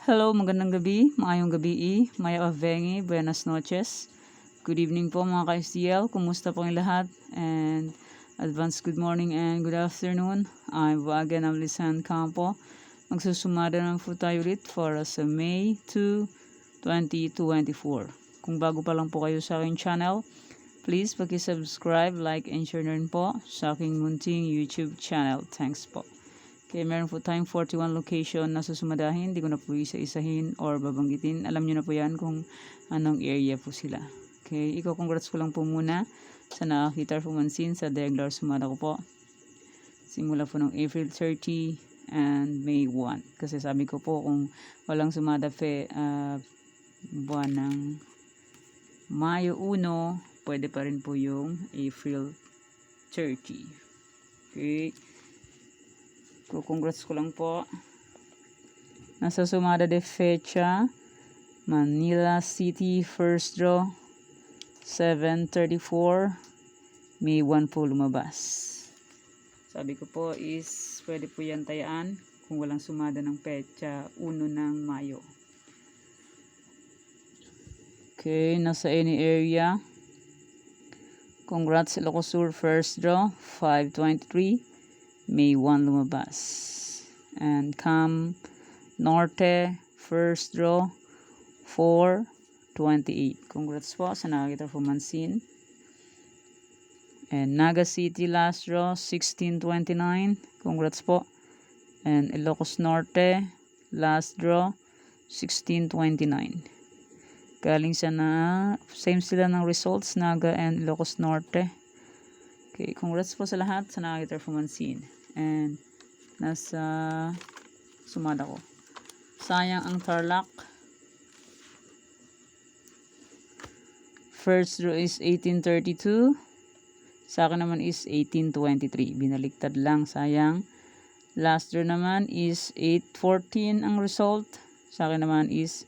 Hello, magandang gabi, maayong gabi, maya avengi, buenas noches. Good evening po mga ka-STL, kumusta po ang lahat? And advance good morning and good afternoon. I'm Wagan Amlisan Campo. Magsusumada naman po tayo ulit for sa May 2, 2024. Kung bago pa lang po kayo sa aking channel, please paki-subscribe, like, and share na rin po sa aking munting YouTube channel. Thanks po. Okay, meron po tayong 41 location na susumadahin. Hindi ko na po isa-isahin or babanggitin. Alam nyo na po yan kung anong area po sila. Okay, congrats ko lang po muna sa nakakita pumansin sa Deglar sumada ko po. Simula po ng April 30 and May 1. Kasi sabi ko po kung walang sumada buwan ng Mayo 1, pwede pa rin po yung April 30. Okay. Congrats ko lang po. Nasa sumada de fecha, Manila City first draw, 7:34, May 1 po lumabas. Sabi ko po is pwede po yan tayaan kung walang sumada ng pecha 1 ng Mayo. Okay, nasa any area. Congrats Ilocos Sur first draw, 5:23. May 1 lumabas. And Cam Norte first draw 4:28. Congrats po sa nakakita pumansin. And Naga City last draw 16:29. Congrats po. And Ilocos Norte last draw 16:29. Galing sa same sila ng results, Naga and Ilocos Norte. Okay, congrats po sa lahat sa nakakita pumansin. And nasa sumada ko. Sayang ang Tarlac. First draw is 18:32. Sa akin naman is 18:23. Binaliktad lang, sayang. Last draw naman is 8:14 ang result. Sa akin naman is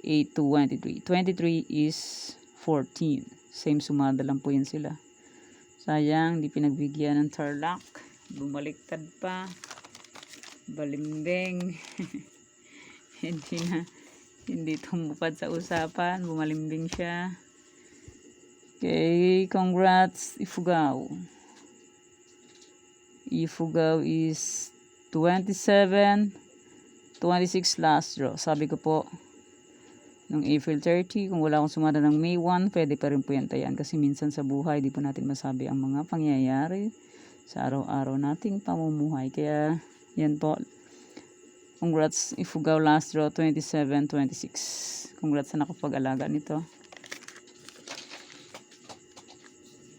8:23. 23 is 14. Same sumada lang po yan sila. Sayang, di pinagbigyan ng Tarlac. Bumaliktad pa. Balimbing. Hindi tumupad sa usapan. Bumalimbing siya. Okay, congrats Ifugao. Ifugao is 27, 26 last draw. Sabi ko po, nung April 30, kung wala akong sumada ng May 1, pwede pa rin po yan tayan. Kasi minsan sa buhay, di po natin masabi ang mga pangyayari sa araw-araw nating pamumuhay. Kaya, yan po. Congrats Ifugao last draw, 27, 26. Congrats sa nakapag-alaga nito.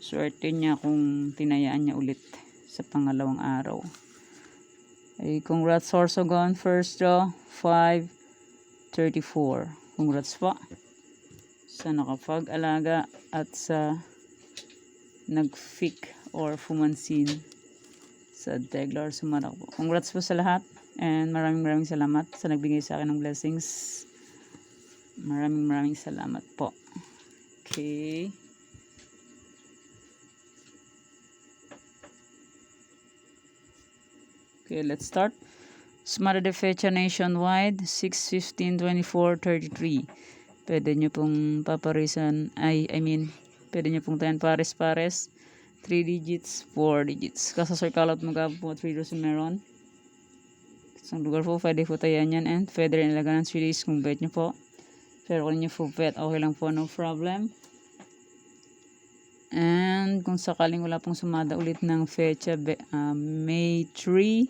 Swerte niya kung tinayaan niya ulit sa pangalawang araw. Ay, congrats Sorsogon, first draw, 5:34. Congrats po sa nakapag-alaga at sa nag-fick or fumansin sa Deglar sumada po. Congrats po sa lahat and maraming salamat sa nagbigay sa akin ng blessings. Maraming salamat po. Okay. Okay, let's start. Sumada de fecha nationwide, 6/15/24/33. Pwede nyo pong paparisan, pwede nyo pong tayan pares-pares. 3 digits, 4 digits. Kasi sa callout mga po 3 rows meron. Isang lugar po, pwede po tayan yan. And pwede rin ilagan ng 3 days kung bet nyo po. Pero kung nyo po bet, okay lang po, no problem. And kung sakaling wala pong sumada ulit ng fecha, May 3,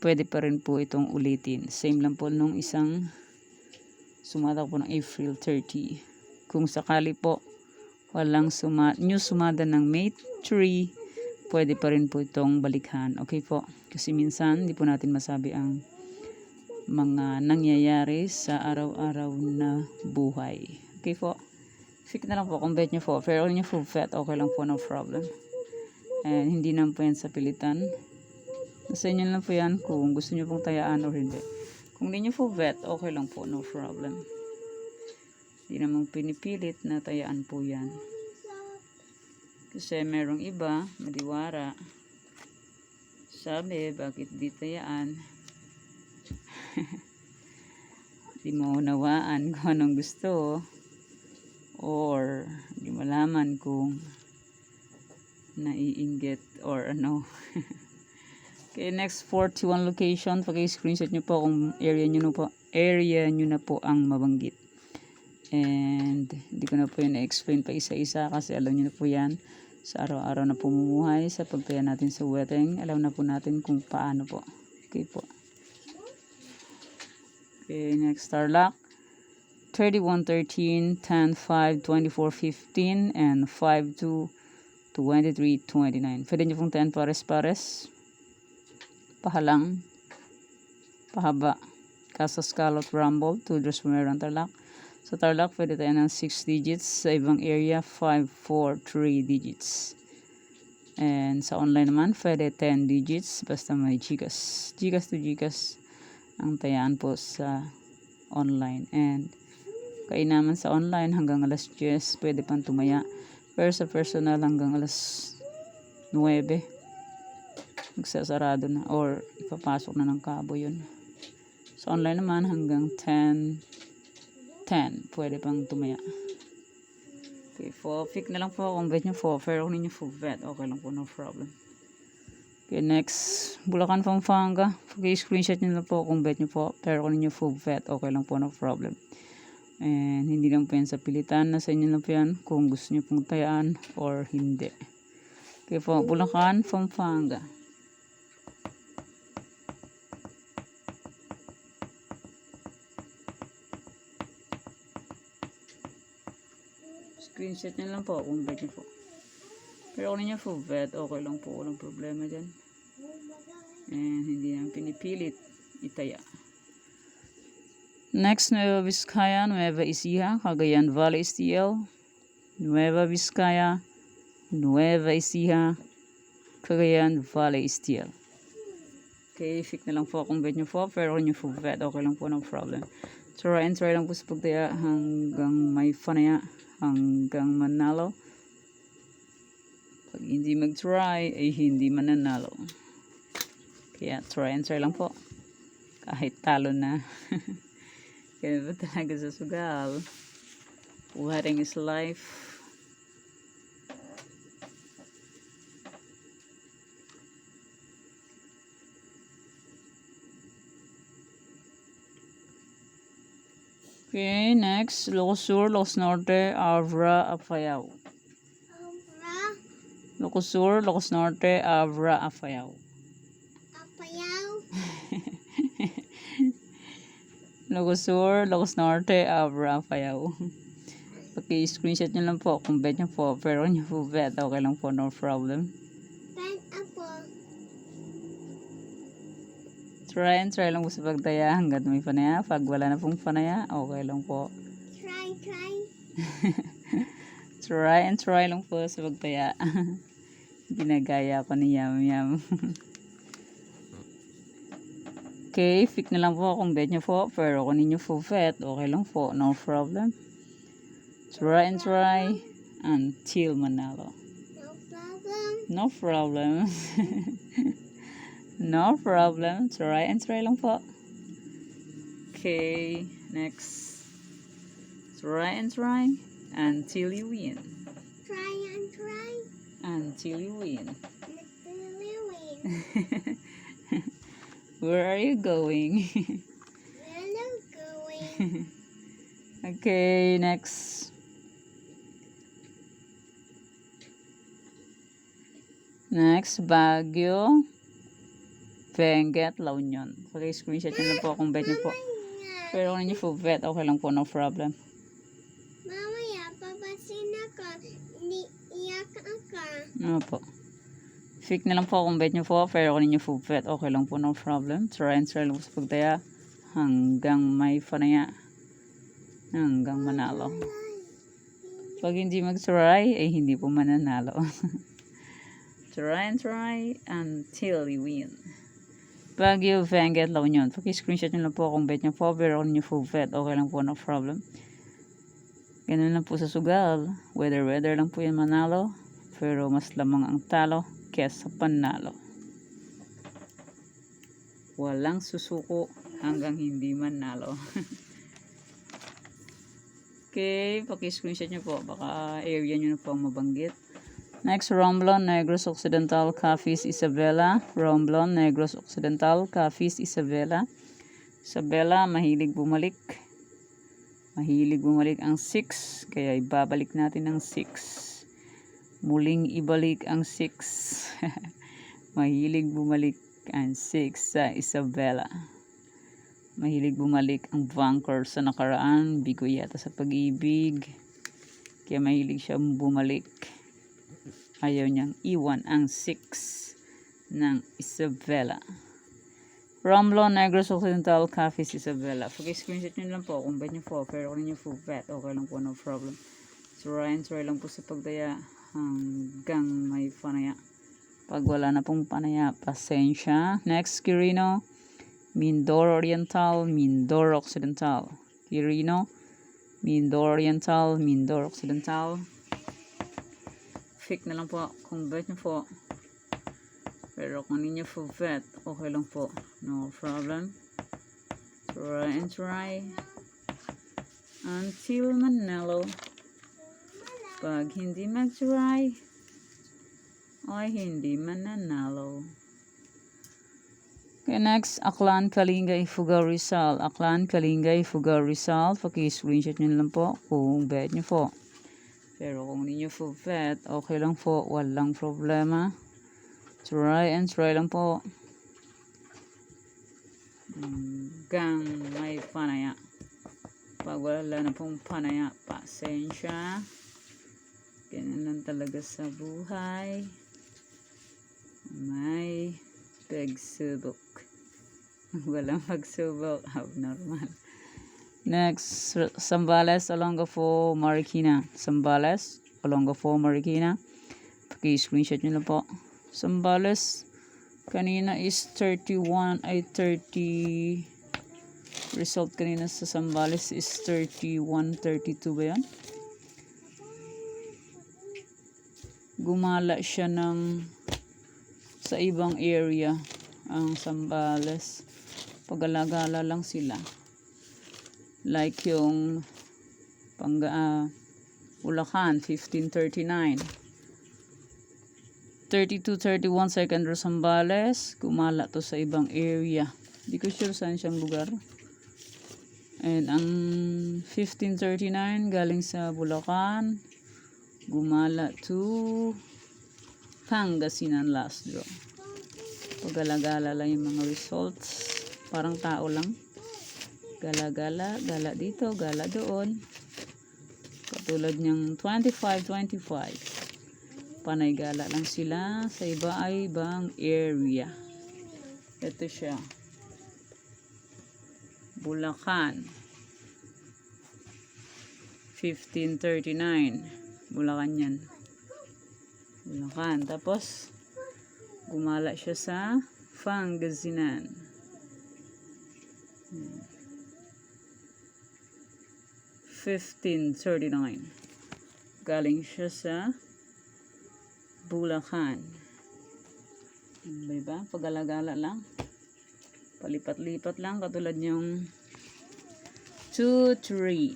pwede pa rin po itong ulitin. Same lang po nung isang sumada po ng April 30. Kung sakali po walang sumada ng May 3, pwede pa rin po itong balikhan. Okay po? Kasi minsan hindi po natin masabi ang mga nangyayari sa araw-araw na buhay. Okay po? Fix na lang po kung bet nyo po. Pero kung nyo full bet, okay lang po, no problem. And hindi naman po yan sa pilitan. Sa inyo lang po yan kung gusto nyo pong tayaan or hindi. Kung hindi nyo full bet, okay lang po, no problem. Hindi namang pinipilit na tayaan po yan. Kasi merong iba, madiwara. Sabi, bakit di tayaan? di mo unawaan kung anong gusto, or di malaman kung naiinggit or ano. Okay, next 41 location. Pag-screenshot nyo po kung area nyo na po ang mabanggit. And hindi ko na po yun na-explain pa isa-isa kasi alam nyo na po yan sa araw-araw na pumumuhay, sa pagtaya natin sa wedding. Alam na po natin kung paano po. Okay po. Okay, next Tarlac. 3113, 10-5, 24-15, and 5-2, 23-29. Pwede nyo pong 10 pares-pares. Pahalang, pahaba, Casa Scallop Rumble, 2 Dros Meron Tarlac. Sa Tarlac, pwede tayo ng 6 digits. Sa ibang area, 5, 4, 3 digits. And sa online naman, pwede 10 digits. Basta may GCash. GCash to GCash ang tayaan po sa online. And kaya naman sa online hanggang alas 10, pwede pang tumaya. Pero sa personal hanggang alas 9. Magsasarado na or ipapasok na ng kabo yun. Sa online naman hanggang 10 pwede pang tumaya. Okay, pick na lang po kung bet nyo pero kung ninyo bet, okay lang po, no problem. Okay, next Bulacan, Pampanga. Pag-screenshot nyo lang po kung bet nyo pero kung ninyo bet, okay lang po, no problem. And hindi lang po yan sa pilitan, nasa inyo lang po yan kung gusto nyo pong tayaan or hindi. Okay po, Bulacan, Pampanga. Screenshot nyo lang po kung bet nyo po. Pero kung ninyo bet, okay lang po, walang problema dyan. And hindi naman pinipilit itaya. Next, Nueva Vizcaya, Nueva Ecija, Cagayan Valley STL, Nueva Vizcaya, Nueva Ecija, Cagayan Valley STL. Okay, pick na lang po kung bet nyo po, pero kung nyo bet, okay lang po, no problem. Try lang po sa pagtaya hanggang may fanaya, hanggang manalo. Pag hindi mag-try, ay hindi mananalo. Kaya try lang po. Kahit talo na. Kaya ba talaga sa sugal? Wedding is life. Okay, next, Ilocos Sur, Ilocos Norte, Abra, Apayao. Ilocos Sur, Ilocos Norte, Abra, Apayao. Ilocos Sur, Ilocos Norte, Abra, Apayao. Okay, screenshot nyo lang po kung bet nyo po, pero kung nyo po bet, okay lang po, no problem. Try lang po sa pagtaya hanggat may panaya. Pag wala na pong panaya, okay lang po. Try lang po sa pagtaya. Ginagaya ko ni Yam Yam. Okay, pick na lang po kung bet nyo po. Pero kung ninyo po bet, okay lang po. No problem. Try until manalo. No problem. No problem. Try lang po. Okay, next. Try until you win. Until you win. Where are you going? Okay, next. Next, Baguio, Benguet, La Union. Okay, screenshot nyo lang po kung bet nyo po. Pero kung nyo po bet, okay lang po, no problem. Mamaya, papasin ako. Iyak ako. Ano po. Pick na lang po kung bet nyo po. Pero kung nyo po bet, okay lang po, no problem. Try lang po sa pagtaya hanggang may panaya. Hanggang manalo. Pag hindi mag-try, ay hindi po mananalo. Try until you win. Baguio, Benguet, La Union. Paki-screenshot nyo lang po kung bet nyo po. Pero kung nyo po bet, okay lang po, no problem. Ganun lang po sa sugal. Weather lang po yan manalo. Pero mas lamang ang talo kesa panalo. Walang susuko hanggang hindi manalo. Okay, paki-screenshot nyo po. Baka area nyo na po ang mabanggit. Next, Romblon, Negros Occidental, Cafis, Isabela. Romblon, Negros Occidental, Cafis, Isabela. Isabela, mahilig bumalik. Mahilig bumalik ang 6. Kaya ibabalik natin ang 6. Muling ibalik ang 6. Mahilig bumalik ang 6 sa Isabela. Mahilig bumalik ang Vanker sa nakaraan. Bigo yata sa pag-ibig. Kaya mahilig siya bumalik. Ayaw niyang iwan ang 6 ng Isabela. Romblon, Negros Occidental, Cafis, Isabela. Pag-screenshot nyo lang po kung ba't nyo po. Pero kung nyo po bet, okay lang po, no problem. So, Ryan, sorry lang po sa pagdaya hanggang may panaya. Pag wala na pong panaya, pasensya. Next, Quirino, Mindoro Oriental, Mindoro Occidental. Quirino, Mindoro Oriental, Mindoro Occidental. Fake na lang po kung bet nyo po. Pero kung hindi nyo po bet, okay lang po. No problem. Try and try. Until Manalo. Pag hindi mag-try, ay hindi mananalo. Okay, next, Aklan, Kalinga, Ifugao, Rizal. Aklan, Kalinga, Ifugao, Rizal. Paki-screenshot nyo lang po kung bet nyo po. Pero kung hindi nyo po bet, okay lang po. Walang problema. Try and try lang po. Hanggang may panaya. Pag wala na pong panaya, pasensya. Ganyan lang talaga sa buhay. May pagsubok. Walang pagsubok. Abnormal. Next, Zambales, Olongapo, Marikina. Zambales, Olongapo, Marikina. Paki-screenshot nyo lang po. Zambales, kanina is 31, ay 30. Result kanina sa Zambales is 31, 32 ba yan? Gumala siya ng sa ibang area ang Zambales. Pag-alagala lang sila. Like yung Bulacan, 1539. 32-31 second row Zambales. Gumala to sa ibang area. Di ko sure saan siyang lugar. And ang 1539 galing sa Bulacan. Gumala to Pangasinan last draw. Pag-gala-gala lang yung mga results. Parang tao lang. Gala-gala, gala dito, gala doon. Katulad niyang 25-25. Panay gala lang sila sa iba-ibang area. Ito siya. Bulacan. 1539. Bulacan yan. Bulacan. Tapos, gumala siya sa Pangasinan. 1539. Galing siya sa Bulacan. Diba? Pag-alagala lang. Palipat-lipat lang. Katulad yung 2-3.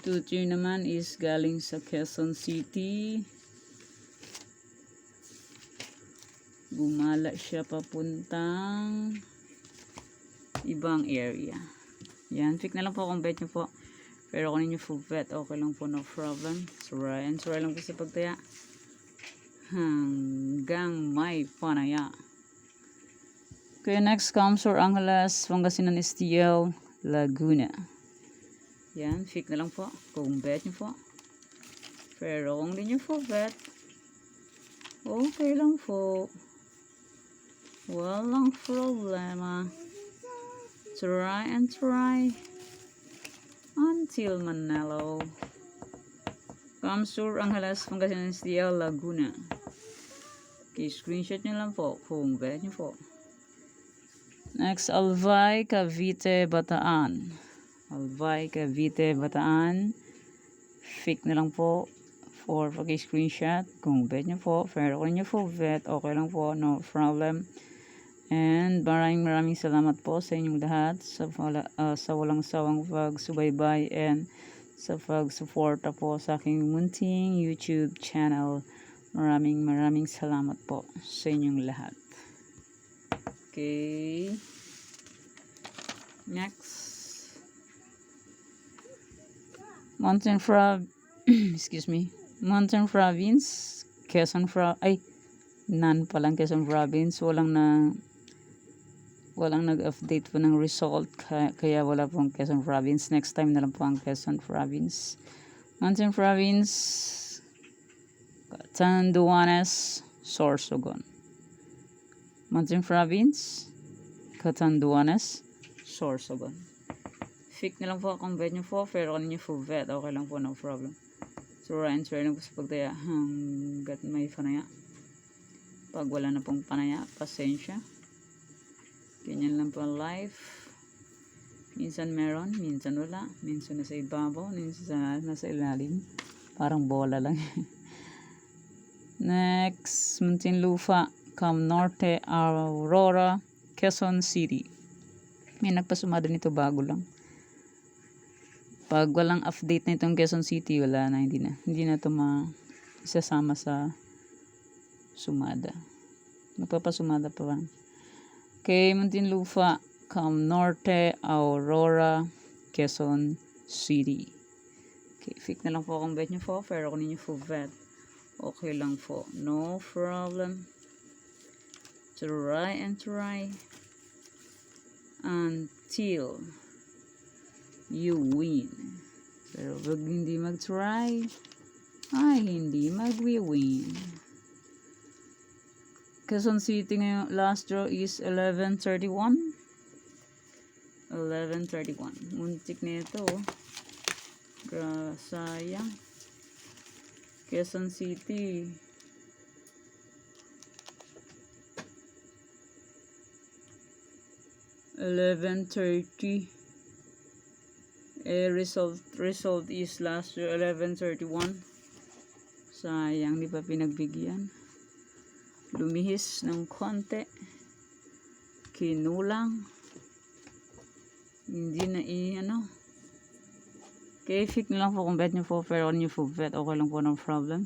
2-3 naman is galing sa Quezon City. Gumala siya papuntang ibang area. Yan. Pick na lang po kung bet nyo po. Pero kung ninyo full bet, okay lang po. No problem. Suray lang po sa pagtaya. Hanggang may panaya. Okay, next comes for Angeles, Pangasinan STL, Laguna. Yan, pick na lang po kung bet nyo po. Pero kung di nyo po bet, okay lang po. Walang problema. Try and try until Manalo. Comes for Angeles, Pangasinan STL, Laguna. Okay, screenshot nyo lang po kung bet nyo po. Next, Albay, Cavite, Bataan. Albay, Cavite, Bataan. Fake na lang po for pag-screenshot kung bet nyo po. Pero kung nyo po bet, okay lang po. No problem. And maraming salamat po sa inyong lahat sa walang sawang pagsubaybay and sa pagsuporta po sa aking munting YouTube channel. Maraming salamat po sa inyong lahat. Okay. Next. Excuse me. Mountain Province, palang Quezon Province, walang nag-update po ng result, kaya wala pong Quezon Province. Next time na lang po ang Quezon Province. Mountain Province, Catanduanes, Sorsogon. Mountain Province, Catanduanes, Sorsogon. Fake na lang po akong bet nyo po, pero kanina full bet, okay lang po, no problem. So, answer lang po sa pagdaya hanggat may panaya. Pag wala na pong panaya, pasensya. Ganyan lang po ang life. Minsan meron, minsan wala. Minsan nasa ibabaw, minsan nasa ilalim. Parang bola lang. Next, Muntinlupa, Cam Norte, Aurora, Quezon City. May nagpasumada nito bago lang. Pag walang update na itong Quezon City, wala na, hindi na ito isasama sa sumada. Magpapasumada pa lang. Okay, Muntinlupa, Cam Norte, Aurora, Quezon City. Okay, fake na lang po akong bet nyo po, pero kung ninyo full bet, okay lang po. No problem. Try and try until you win. Pero pag hindi mag-try, ay hindi mag-win. Quezon City ngayon, last draw is 11:31. 11:31. Muntik na ito. Sayang. Quezon City. $11.30. Result is last year 11:31. Sayang, di pa pinagbigyan. Lumihis ng konti. Kinulang. Hindi na Okay, fake na lang po kung bet nyo po, pero on your full bet, okay lang po, no problem.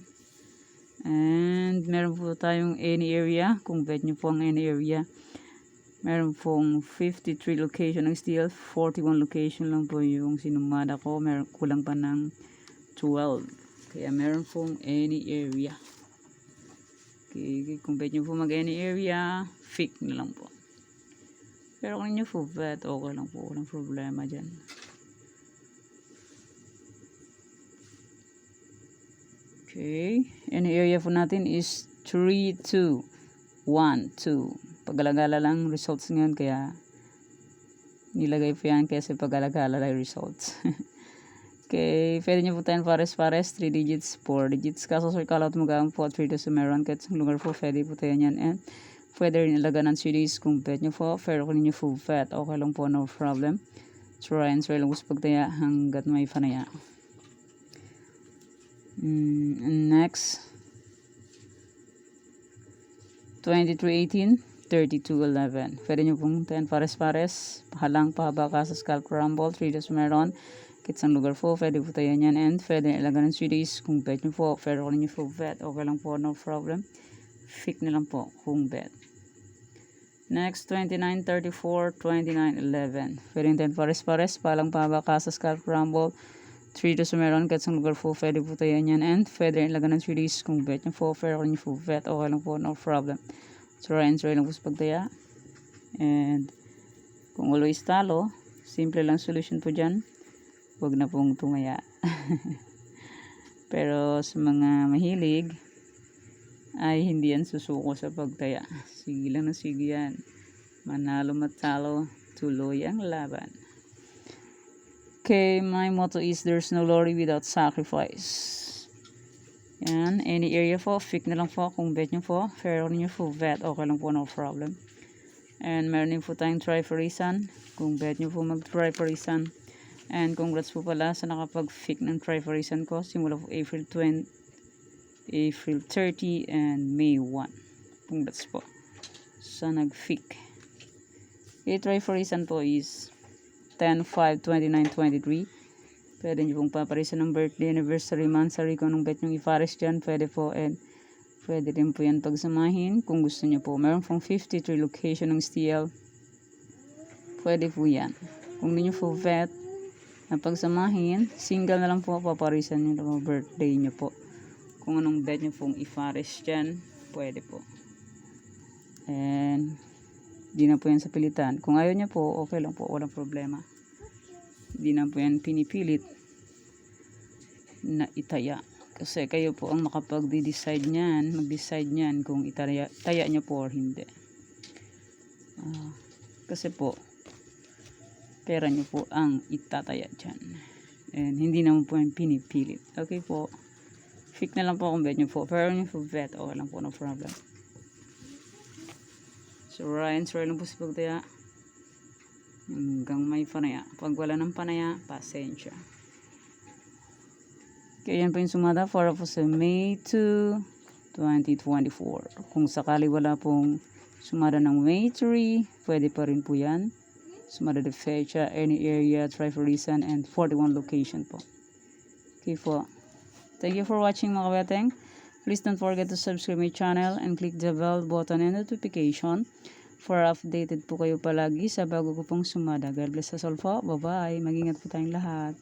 And meron po tayong any area. Kung bet nyo po ang any area, meron pong 53 location ng steel, 41 location lang po yung sinumada ko. Meron kulang pa ng 12. Kaya meron pong any area. Okay, kung bet nyo po mag any area, fake na lang po. Pero kung nyo full bet, okay lang po. Walang problema dyan. Okay, any area po natin is 3, 2, 1, 2. Pag-alagala lang results ngayon, kaya nilagay po yan kasi pag-alagala lang results. Okay, pwede nyo po tayo pares 3 digits, 4 digits. Kaso sir, call out mo gaan po 3 to sumeron. Kahit sa lugar po, pwede po tayo yan. And pwede rin ilaga ng series kung bet nyo po. Pero kung ninyo full bet, okay lang po, no problem. Try and try lang po sa pagtaya hanggat may panaya. Next, 2318, 3211. Pwede nyo pong 10 pares. Halang pahaba ka sa scalp rumble, 3 days meron. Kitsang lugar po, pwede po tayo yan. And pwede ilaga ng series kung bet nyo po. Pero kung nyo full bet, okay lang po, no problem. Fake na lang po kung bet. Next, 2934, 2911. Pwede 10 pares. Palang pahaba ka sa scalp rumble, 3 to meron. Kahit sa lugar po, pwede po tayo yan. And pwede rin ilaga ng series kung bet nyo po. Pero kung nyo full bet, okay lang po, no problem. Try and try lang po sa pagtaya. And kung always talo, simple lang solution po dyan. Huwag na pong tumaya. Pero sa mga mahilig, ay hindi yan susuko sa pagtaya. Sige lang na sige yan. Manalo matalo, tuloy ang laban. Okay, my motto is there's no glory without sacrifice. Yan, any area po, fake na lang po kung bet nyo po. Pero kung nyo full bet, okay lang po, no problem. And meron din po tayong try for reason. Kung bet nyo po mag-try for reason. And congrats po pala sa nakapag-fake ng try for reason ko. Simula po April 30 and May 1. Congrats po sa nag-fake. I-try for reason po is 10/5/29/23. Pwede nyo pong paparisan ng birthday, anniversary, monthsary, kung anong bet nyo i-forest dyan, pwede po. And pwede rin po yan pagsamahin kung gusto nyo po. Meron pong 53 location ng STL. Pwede po yan. Kung hindi nyo po bet na pagsamahin, single na lang po paparisan nyo ng birthday nyo po. Kung anong bet nyo pong i-forest dyan, pwede po. And di na po yan sa pilitan. Kung ayaw nyo po, okay lang po, walang problema. Di na po yan pinipilit na itaya. Kasi kayo po ang makapag-decide nyan, mag-decide nyan kung taya nyo po or hindi. Kasi po, pera nyo po ang itataya dyan. And hindi naman po yung pinipilit. Okay po. Fix na lang po kung bet nyo po. Pero nyo po bet, okay lang po, no problem. So, Ryan, sorry lang po si pagtaya. Hanggang may panaya. Pag wala ng panaya, pasensya. Kaya yan po yung sumada para po sa May 2, 2024. Kung sakali wala pong sumada ng May 3, pwede pa rin po yan. Sumada de fecha, any area, try for reason, and 41 location po. Okay po. Thank you for watching mga kabeteng. Please don't forget to subscribe my channel and click the bell button and notification for updated po kayo palagi sa bago ko pong sumada. God bless us all po. Bye-bye. Mag-ingat po tayong lahat.